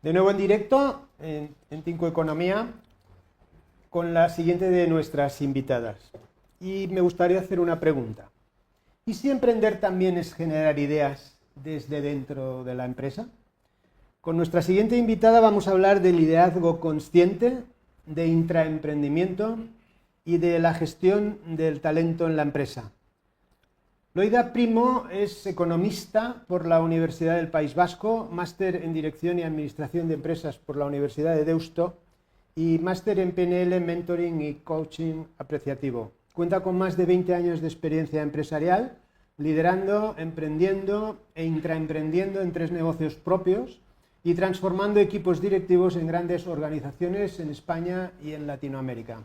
De nuevo en directo en Cinco Economía con la siguiente de nuestras invitadas. Y me gustaría hacer una pregunta. ¿Y si emprender también es generar ideas desde dentro de la empresa? Con nuestra siguiente invitada vamos a hablar de liderazgo consciente, de intraemprendimiento y de la gestión del talento en la empresa. Loida Primo es economista por la Universidad del País Vasco, máster en Dirección y Administración de Empresas por la Universidad de Deusto y máster en PNL, Mentoring y Coaching Apreciativo. Cuenta con más de 20 años de experiencia empresarial, liderando, emprendiendo e intraemprendiendo en 3 negocios propios y transformando equipos directivos en grandes organizaciones en España y en Latinoamérica.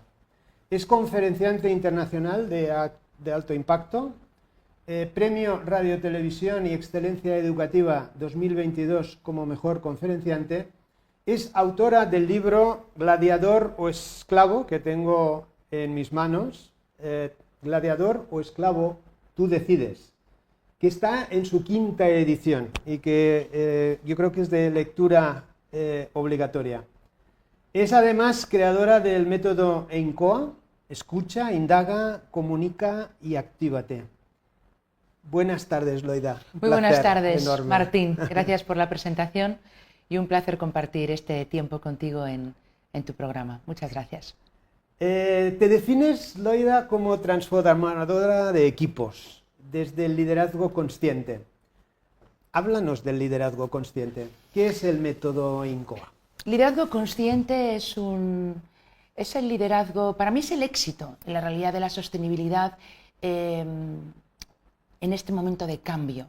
Es conferenciante internacional de alto impacto, Premio Radio Televisión y Excelencia Educativa 2022 como mejor conferenciante. Es autora del libro Gladiador o Esclavo, que tengo en mis manos, Gladiador o Esclavo, tú decides, que está en su 5ª edición y que yo creo que es de lectura obligatoria. Es además creadora del método EINCOA, escucha, indaga, comunica y actívate. Buenas tardes, Loida. Muy buenas tardes, enorme. Martín. Gracias por la presentación y un placer compartir este tiempo contigo en tu programa. Muchas gracias. Te defines, Loida, como transformadora de equipos, desde el liderazgo consciente. Háblanos del liderazgo consciente. ¿Qué es el método EINCOA? Liderazgo consciente es el liderazgo, para mí es el éxito en la realidad de la sostenibilidad en este momento de cambio.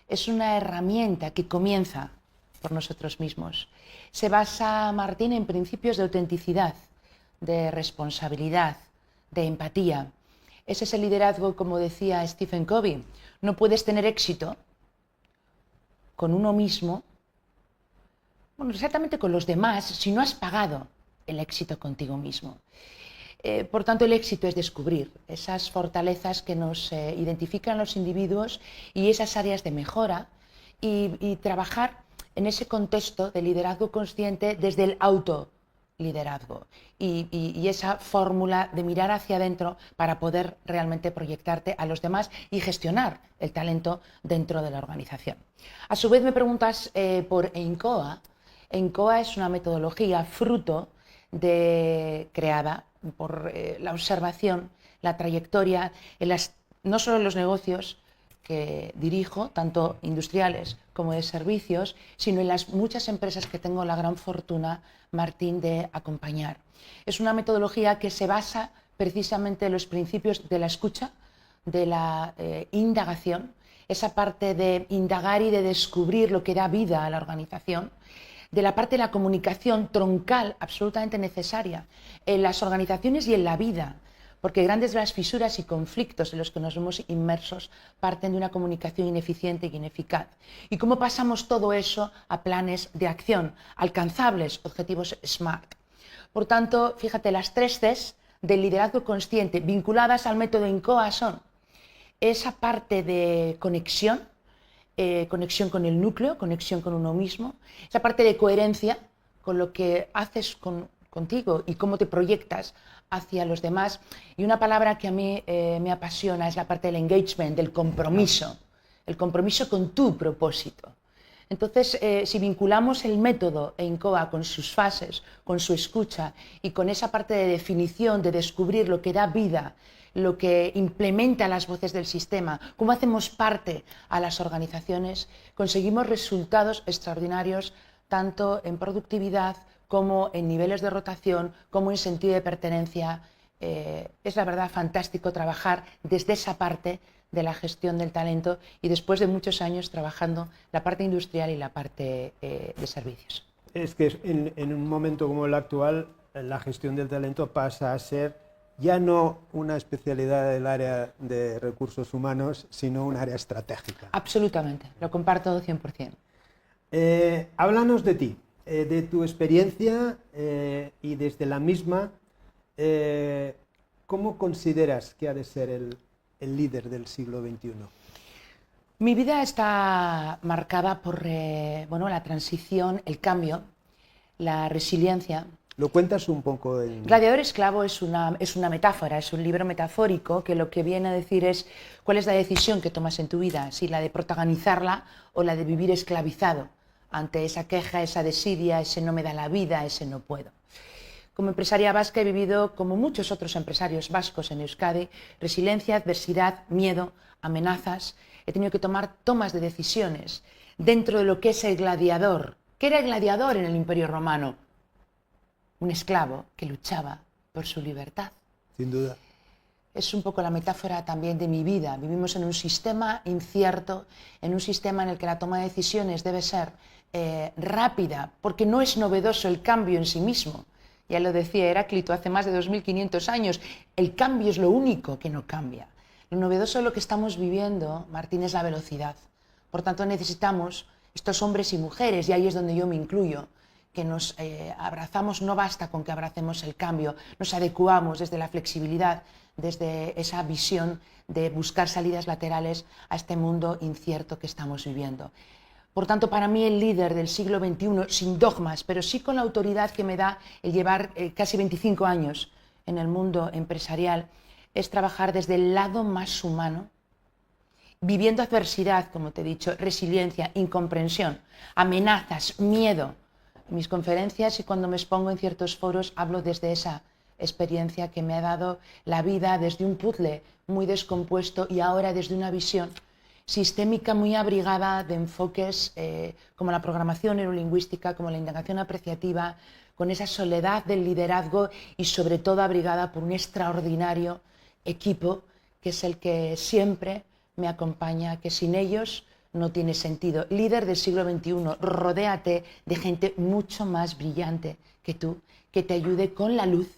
Es una herramienta que comienza por nosotros mismos. Se basa, Martín, en principios de autenticidad, de responsabilidad, de empatía. Ese es el liderazgo, como decía Stephen Covey. No puedes tener éxito con uno mismo, bueno, exactamente con los demás, si no has pagado el éxito contigo mismo. Por tanto, el éxito es descubrir esas fortalezas que nos identifican los individuos y esas áreas de mejora y trabajar en ese contexto de liderazgo consciente desde el autoliderazgo y esa fórmula de mirar hacia adentro para poder realmente proyectarte a los demás y gestionar el talento dentro de la organización. A su vez me preguntas por EINCOA. EINCOA es una metodología fruto creada por la observación, la trayectoria, no solo en los negocios que dirijo, tanto industriales como de servicios, sino en las muchas empresas que tengo la gran fortuna, Martín, de acompañar. Es una metodología que se basa precisamente en los principios de la escucha, de la indagación, esa parte de indagar y de descubrir lo que da vida a la organización, de la parte de la comunicación troncal absolutamente necesaria en las organizaciones y en la vida, porque grandes de las fisuras y conflictos en los que nos vemos inmersos parten de una comunicación ineficiente y ineficaz. ¿Y cómo pasamos todo eso a planes de acción, alcanzables, objetivos SMART? Por tanto, fíjate, las 3 Cs del liderazgo consciente vinculadas al método EINCOA son esa parte de conexión, conexión con el núcleo, conexión con uno mismo, esa parte de coherencia con lo que haces contigo y cómo te proyectas hacia los demás. Y una palabra que a mí me apasiona es la parte del engagement, del compromiso, el compromiso con tu propósito. Entonces, si vinculamos el método EINCOA con sus fases, con su escucha y con esa parte de definición, de descubrir lo que da vida, lo que implementa las voces del sistema, cómo hacemos parte a las organizaciones, conseguimos resultados extraordinarios tanto en productividad como en niveles de rotación, como en sentido de pertenencia. Es la verdad fantástico trabajar desde esa parte de la gestión del talento y después de muchos años trabajando la parte industrial y la parte de servicios. Es que en un momento como el actual, la gestión del talento pasa a ser ya no una especialidad del área de recursos humanos, sino un área estratégica. Absolutamente, lo comparto 100%. Háblanos de ti, de tu experiencia y desde la misma, ¿cómo consideras que ha de ser el líder del siglo XXI? Mi vida está marcada por la transición, el cambio la resiliencia. ¿Lo cuentas un poco? Gladiador esclavo es una metáfora, es un libro metafórico que lo que viene a decir es cuál es la decisión que tomas en tu vida, si la de protagonizarla o la de vivir esclavizado ante esa queja, esa desidia, ese no me da la vida, ese no puedo. Como empresaria vasca he vivido, como muchos otros empresarios vascos en Euskadi, resiliencia, adversidad, miedo, amenazas. He tenido que tomar tomas de decisiones dentro de lo que es el gladiador. ¿Qué era el gladiador en el Imperio Romano? Un esclavo que luchaba por su libertad. Sin duda. Es un poco la metáfora también de mi vida. Vivimos en un sistema incierto, en un sistema en el que la toma de decisiones debe ser rápida, porque no es novedoso el cambio en sí mismo. Ya lo decía Heráclito hace más de 2500 años, el cambio es lo único que no cambia. Lo novedoso de lo que estamos viviendo, Martín, es la velocidad. Por tanto, necesitamos estos hombres y mujeres, y ahí es donde yo me incluyo, que nos abrazamos, no basta con que abracemos el cambio, nos adecuamos desde la flexibilidad, desde esa visión de buscar salidas laterales a este mundo incierto que estamos viviendo. Por tanto, para mí el líder del siglo XXI, sin dogmas, pero sí con la autoridad que me da el llevar casi 25 años en el mundo empresarial, es trabajar desde el lado más humano, viviendo adversidad, como te he dicho, resiliencia, incomprensión, amenazas, miedo. En mis conferencias y cuando me expongo en ciertos foros hablo desde esa experiencia que me ha dado la vida desde un puzzle muy descompuesto y ahora desde una visión sistémica muy abrigada de enfoques como la programación neurolingüística, como la indagación apreciativa, con esa soledad del liderazgo y sobre todo abrigada por un extraordinario equipo que es el que siempre me acompaña, que sin ellos no tiene sentido. Líder del siglo XXI, rodéate de gente mucho más brillante que tú, que te ayude con la luz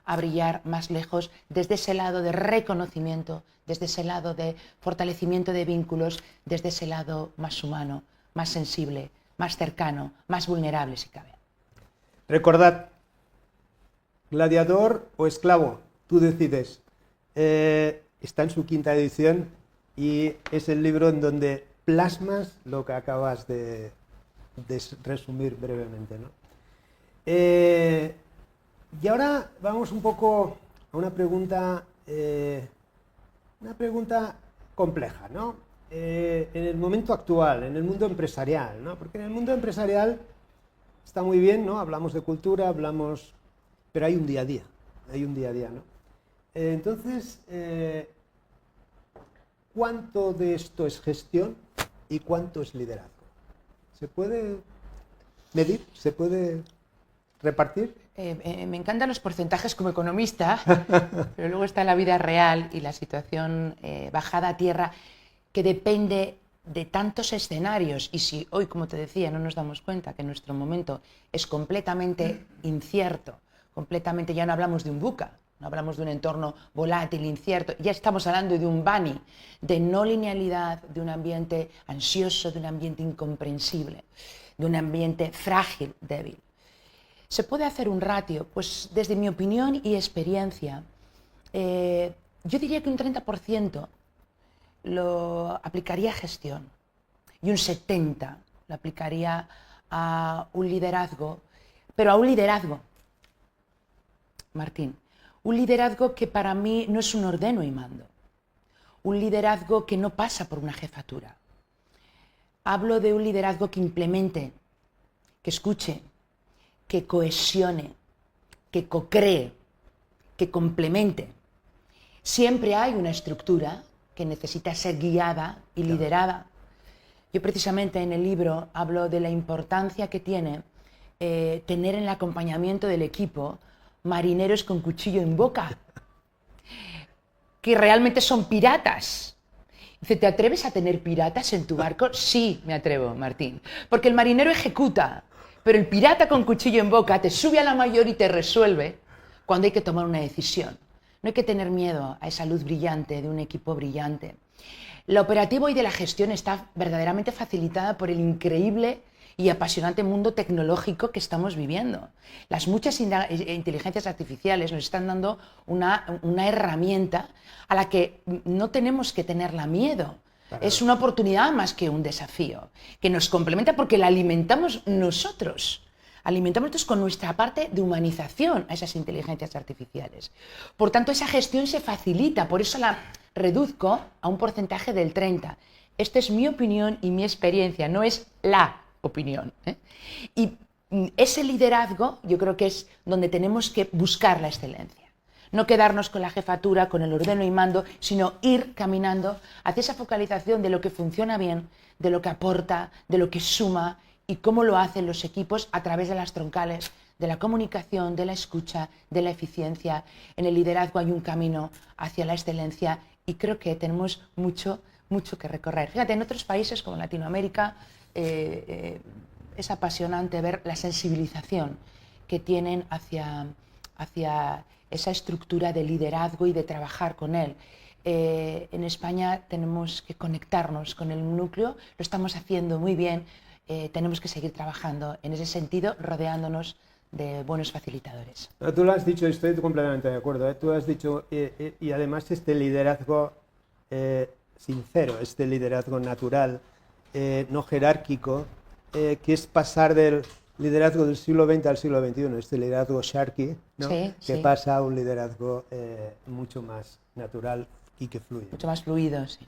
a brillar más lejos desde ese lado de reconocimiento, desde ese lado de fortalecimiento de vínculos, desde ese lado más humano, más sensible, más cercano, más vulnerable si cabe. Recordad, gladiador o esclavo, tú decides. Está en su 5ª edición y es el libro en donde plasmas lo que acabas de resumir brevemente, ¿no? Y ahora vamos un poco a una pregunta compleja, ¿no? En el momento actual, en el mundo empresarial, ¿no? Porque en el mundo empresarial está muy bien, ¿no? Hablamos de cultura, pero hay un día a día, ¿no? Entonces, ¿cuánto de esto es gestión y cuánto es liderazgo? ¿Se puede medir? ¿Se puede repartir? Me encantan los porcentajes como economista, pero luego está la vida real y la situación bajada a tierra que depende de tantos escenarios. Y si hoy, como te decía, no nos damos cuenta que nuestro momento es completamente incierto, completamente, ya no hablamos de un VUCA, no hablamos de un entorno volátil, incierto, ya estamos hablando de un BANI, de no linealidad, de un ambiente ansioso, de un ambiente incomprensible, de un ambiente frágil, débil. ¿Se puede hacer un ratio? Pues desde mi opinión y experiencia, yo diría que un 30% lo aplicaría a gestión y un 70% lo aplicaría a un liderazgo, pero a un liderazgo, Martín, un liderazgo que para mí no es un ordeno y mando, un liderazgo que no pasa por una jefatura. Hablo de un liderazgo que implemente, que escuche, que cohesione, que co-cree, que complemente. Siempre hay una estructura que necesita ser guiada y liderada. Yo precisamente en el libro hablo de la importancia que tiene tener en el acompañamiento del equipo marineros con cuchillo en boca, que realmente son piratas. Dice, ¿te atreves a tener piratas en tu barco? Sí, me atrevo, Martín, porque el marinero ejecuta, pero el pirata con cuchillo en boca te sube a la mayor y te resuelve cuando hay que tomar una decisión. No hay que tener miedo a esa luz brillante de un equipo brillante. La operativa hoy de la gestión está verdaderamente facilitada por el increíble y apasionante mundo tecnológico que estamos viviendo. Las muchas inteligencias artificiales nos están dando una herramienta a la que no tenemos que tenerla miedo. Es una oportunidad más que un desafío, que nos complementa porque la alimentamos nosotros. alimentamos entonces con nuestra parte de humanización a esas inteligencias artificiales. Por tanto, esa gestión se facilita, por eso la reduzco a un porcentaje del 30%. Esta es mi opinión y mi experiencia, no es la opinión. Y ese liderazgo yo creo que es donde tenemos que buscar la excelencia. No quedarnos con la jefatura, con el ordeno y mando, sino ir caminando hacia esa focalización de lo que funciona bien, de lo que aporta, de lo que suma y cómo lo hacen los equipos a través de las troncales, de la comunicación, de la escucha, de la eficiencia. En el liderazgo hay un camino hacia la excelencia y creo que tenemos mucho que recorrer. Fíjate, en otros países como Latinoamérica es apasionante ver la sensibilización que tienen hacia esa estructura de liderazgo y de trabajar con él. En España tenemos que conectarnos con el núcleo, lo estamos haciendo muy bien, tenemos que seguir trabajando en ese sentido, rodeándonos de buenos facilitadores. Tú lo has dicho, estoy completamente de acuerdo, tú has dicho, y además este liderazgo sincero, este liderazgo natural, no jerárquico, que es pasar del liderazgo del siglo XX al siglo XXI, este liderazgo Sharky, ¿no? que pasa a un liderazgo mucho más natural y que fluye. Mucho más fluido, sí.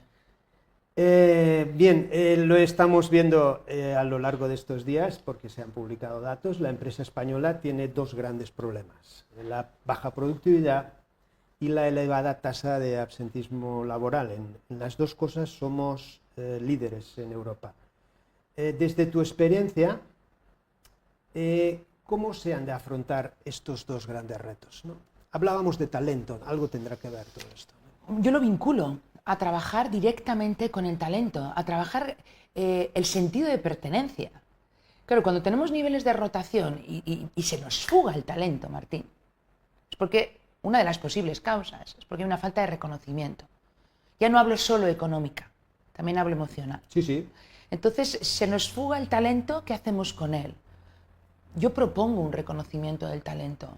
Bien, lo estamos viendo a lo largo de estos días porque se han publicado datos. La empresa española tiene dos grandes problemas: la baja productividad y la elevada tasa de absentismo laboral. En las dos cosas somos líderes en Europa. Desde tu experiencia, ¿cómo se han de afrontar estos dos grandes retos, ¿no? Hablábamos de talento, algo tendrá que ver todo esto, ¿no? Yo lo vinculo a trabajar directamente con el talento, a trabajar el sentido de pertenencia. Claro, cuando tenemos niveles de rotación y se nos fuga el talento, Martín, es porque una de las posibles causas es porque hay una falta de reconocimiento. Ya no hablo solo económica, también hablo emocional. Sí, sí. Entonces, se nos fuga el talento, ¿qué hacemos con él? Yo propongo un reconocimiento del talento.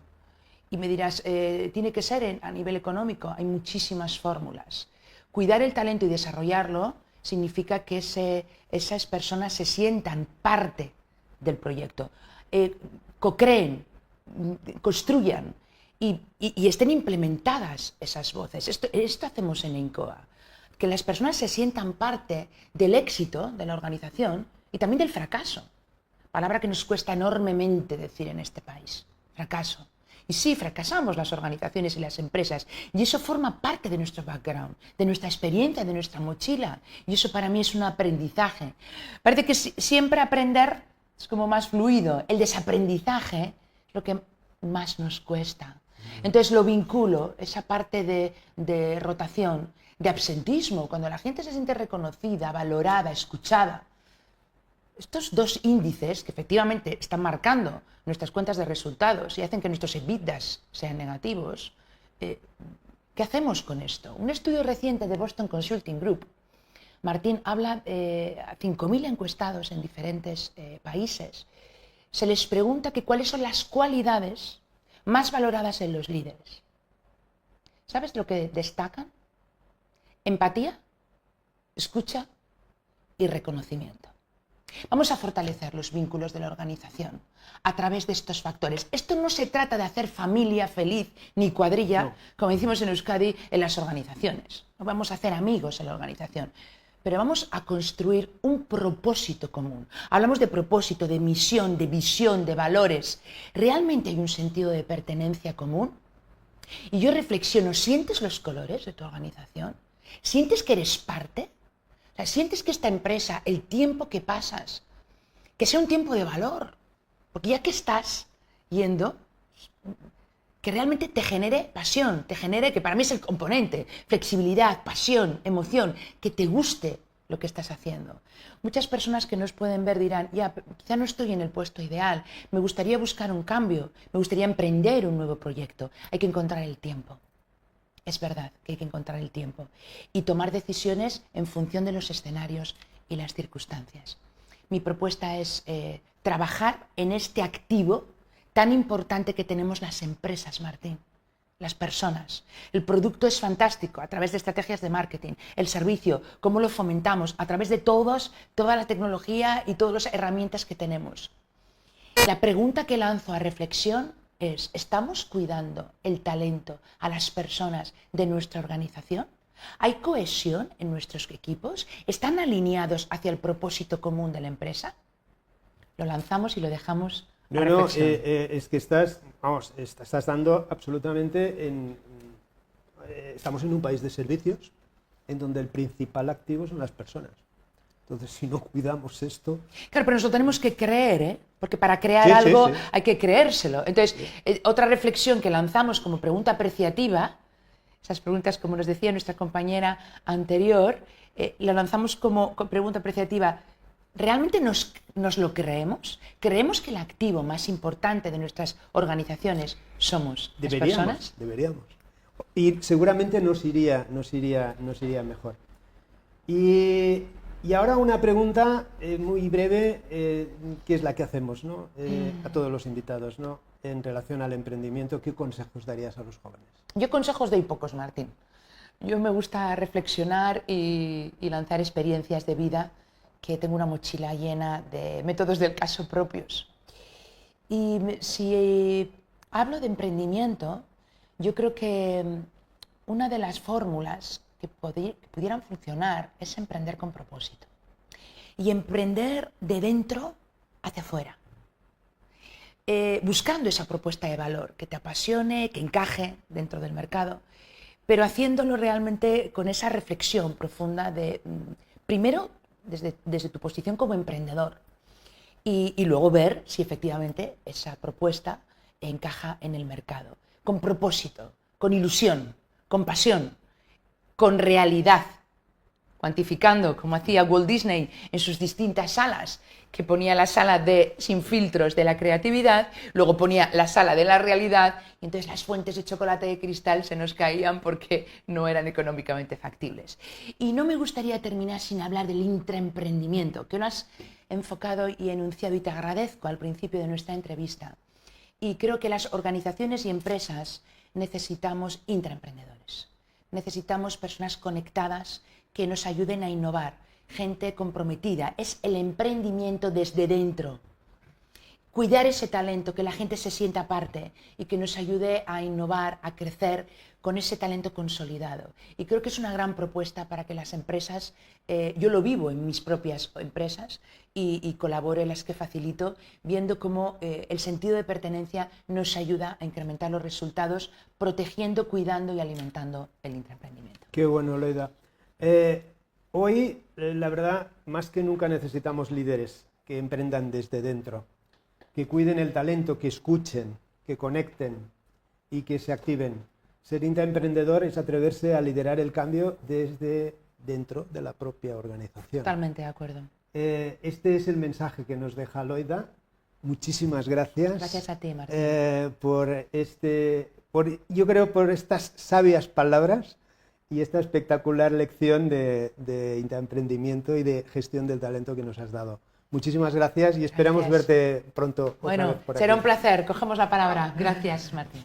Y me dirás, tiene que ser a nivel económico, hay muchísimas fórmulas. Cuidar el talento y desarrollarlo significa que esas personas se sientan parte del proyecto, co-creen, construyan y estén implementadas esas voces. Esto hacemos en INCOA, que las personas se sientan parte del éxito de la organización y también del fracaso. Palabra que nos cuesta enormemente decir en este país, fracaso. Y sí, fracasamos las organizaciones y las empresas, y eso forma parte de nuestro background, de nuestra experiencia, de nuestra mochila, y eso para mí es un aprendizaje. Parece que siempre aprender es como más fluido, el desaprendizaje es lo que más nos cuesta. Entonces lo vinculo, esa parte de rotación, de absentismo, cuando la gente se siente reconocida, valorada, escuchada. Estos dos índices que efectivamente están marcando nuestras cuentas de resultados y hacen que nuestros EBITDAs sean negativos, ¿qué hacemos con esto? Un estudio reciente de Boston Consulting Group, Martín, habla a 5.000 encuestados en diferentes países. Se les pregunta que cuáles son las cualidades más valoradas en los líderes. ¿Sabes lo que destacan? Empatía, escucha y reconocimiento. Vamos a fortalecer los vínculos de la organización a través de estos factores. Esto no se trata de hacer familia feliz ni cuadrilla, no, como decimos en Euskadi, en las organizaciones. No vamos a hacer amigos en la organización, pero vamos a construir un propósito común. Hablamos de propósito, de misión, de visión, de valores. ¿Realmente hay un sentido de pertenencia común? Y yo reflexiono, ¿sientes los colores de tu organización? ¿Sientes que eres parte? O sea, ¿sientes que esta empresa, el tiempo que pasas, que sea un tiempo de valor? Porque ya que estás yendo, que realmente te genere pasión, te genere, que para mí es el componente, flexibilidad, pasión, emoción, que te guste lo que estás haciendo. Muchas personas que nos pueden ver dirán, ya, quizá no estoy en el puesto ideal, me gustaría buscar un cambio, me gustaría emprender un nuevo proyecto. Hay que encontrar el tiempo. Es verdad que hay que encontrar el tiempo y tomar decisiones en función de los escenarios y las circunstancias. Mi propuesta es trabajar en este activo tan importante que tenemos las empresas, Martín, las personas. El producto es fantástico a través de estrategias de marketing, el servicio, cómo lo fomentamos a través de toda la tecnología y todas las herramientas que tenemos. La pregunta que lanzo a reflexión es, ¿estamos cuidando el talento a las personas de nuestra organización? ¿Hay cohesión en nuestros equipos? ¿Están alineados hacia el propósito común de la empresa? Lo lanzamos y lo dejamos a reflexión. Es que estás dando absolutamente estamos en un país de servicios en donde el principal activo son las personas. Entonces, si no cuidamos esto... Claro, pero nos lo tenemos que creer, ¿eh? Porque para crear algo hay que creérselo. Entonces, otra reflexión que lanzamos como pregunta apreciativa, esas preguntas, como nos decía nuestra compañera anterior, la lanzamos como pregunta apreciativa. ¿Realmente nos lo creemos? ¿Creemos que el activo más importante de nuestras organizaciones somos las personas? Deberíamos. Y seguramente nos iría mejor. Y ahora una pregunta muy breve, que es la que hacemos, ¿no? A todos los invitados, ¿no? En relación al emprendimiento, ¿qué consejos darías a los jóvenes? Yo consejos doy pocos, Martín. Yo me gusta reflexionar y lanzar experiencias de vida, que tengo una mochila llena de métodos del caso propios. Y si hablo de emprendimiento, yo creo que una de las fórmulas que pudieran funcionar es emprender con propósito. Y emprender de dentro hacia afuera. Buscando esa propuesta de valor que te apasione, que encaje dentro del mercado, pero haciéndolo realmente con esa reflexión profunda de, primero, desde tu posición como emprendedor, y luego ver si efectivamente esa propuesta encaja en el mercado, con propósito, con ilusión, con pasión, con realidad, cuantificando, como hacía Walt Disney en sus distintas salas, que ponía la sala sin filtros de la creatividad, luego ponía la sala de la realidad, y entonces las fuentes de chocolate de cristal se nos caían porque no eran económicamente factibles. Y no me gustaría terminar sin hablar del intraemprendimiento, que lo has enfocado y enunciado, y te agradezco al principio de nuestra entrevista. Y creo que las organizaciones y empresas necesitamos intraemprendedores. Necesitamos personas conectadas que nos ayuden a innovar, gente comprometida. Es el emprendimiento desde dentro. Cuidar ese talento, que la gente se sienta parte y que nos ayude a innovar, a crecer con ese talento consolidado. Y creo que es una gran propuesta para que las empresas, yo lo vivo en mis propias empresas y colaboro en las que facilito, viendo cómo el sentido de pertenencia nos ayuda a incrementar los resultados, protegiendo, cuidando y alimentando el intraemprendimiento. Qué bueno, Loida. Hoy, la verdad, más que nunca necesitamos líderes que emprendan desde dentro, que cuiden el talento, que escuchen, que conecten y que se activen. Ser intraemprendedor es atreverse a liderar el cambio desde dentro de la propia organización. Totalmente de acuerdo. Este es el mensaje que nos deja Loida. Muchísimas gracias. Gracias a ti, Martín. Yo creo por estas sabias palabras y esta espectacular lección de intraemprendimiento y de gestión del talento que nos has dado. Muchísimas gracias y esperamos verte pronto. Bueno, por será aquí. un placer. Cogemos la palabra. Gracias, Martín.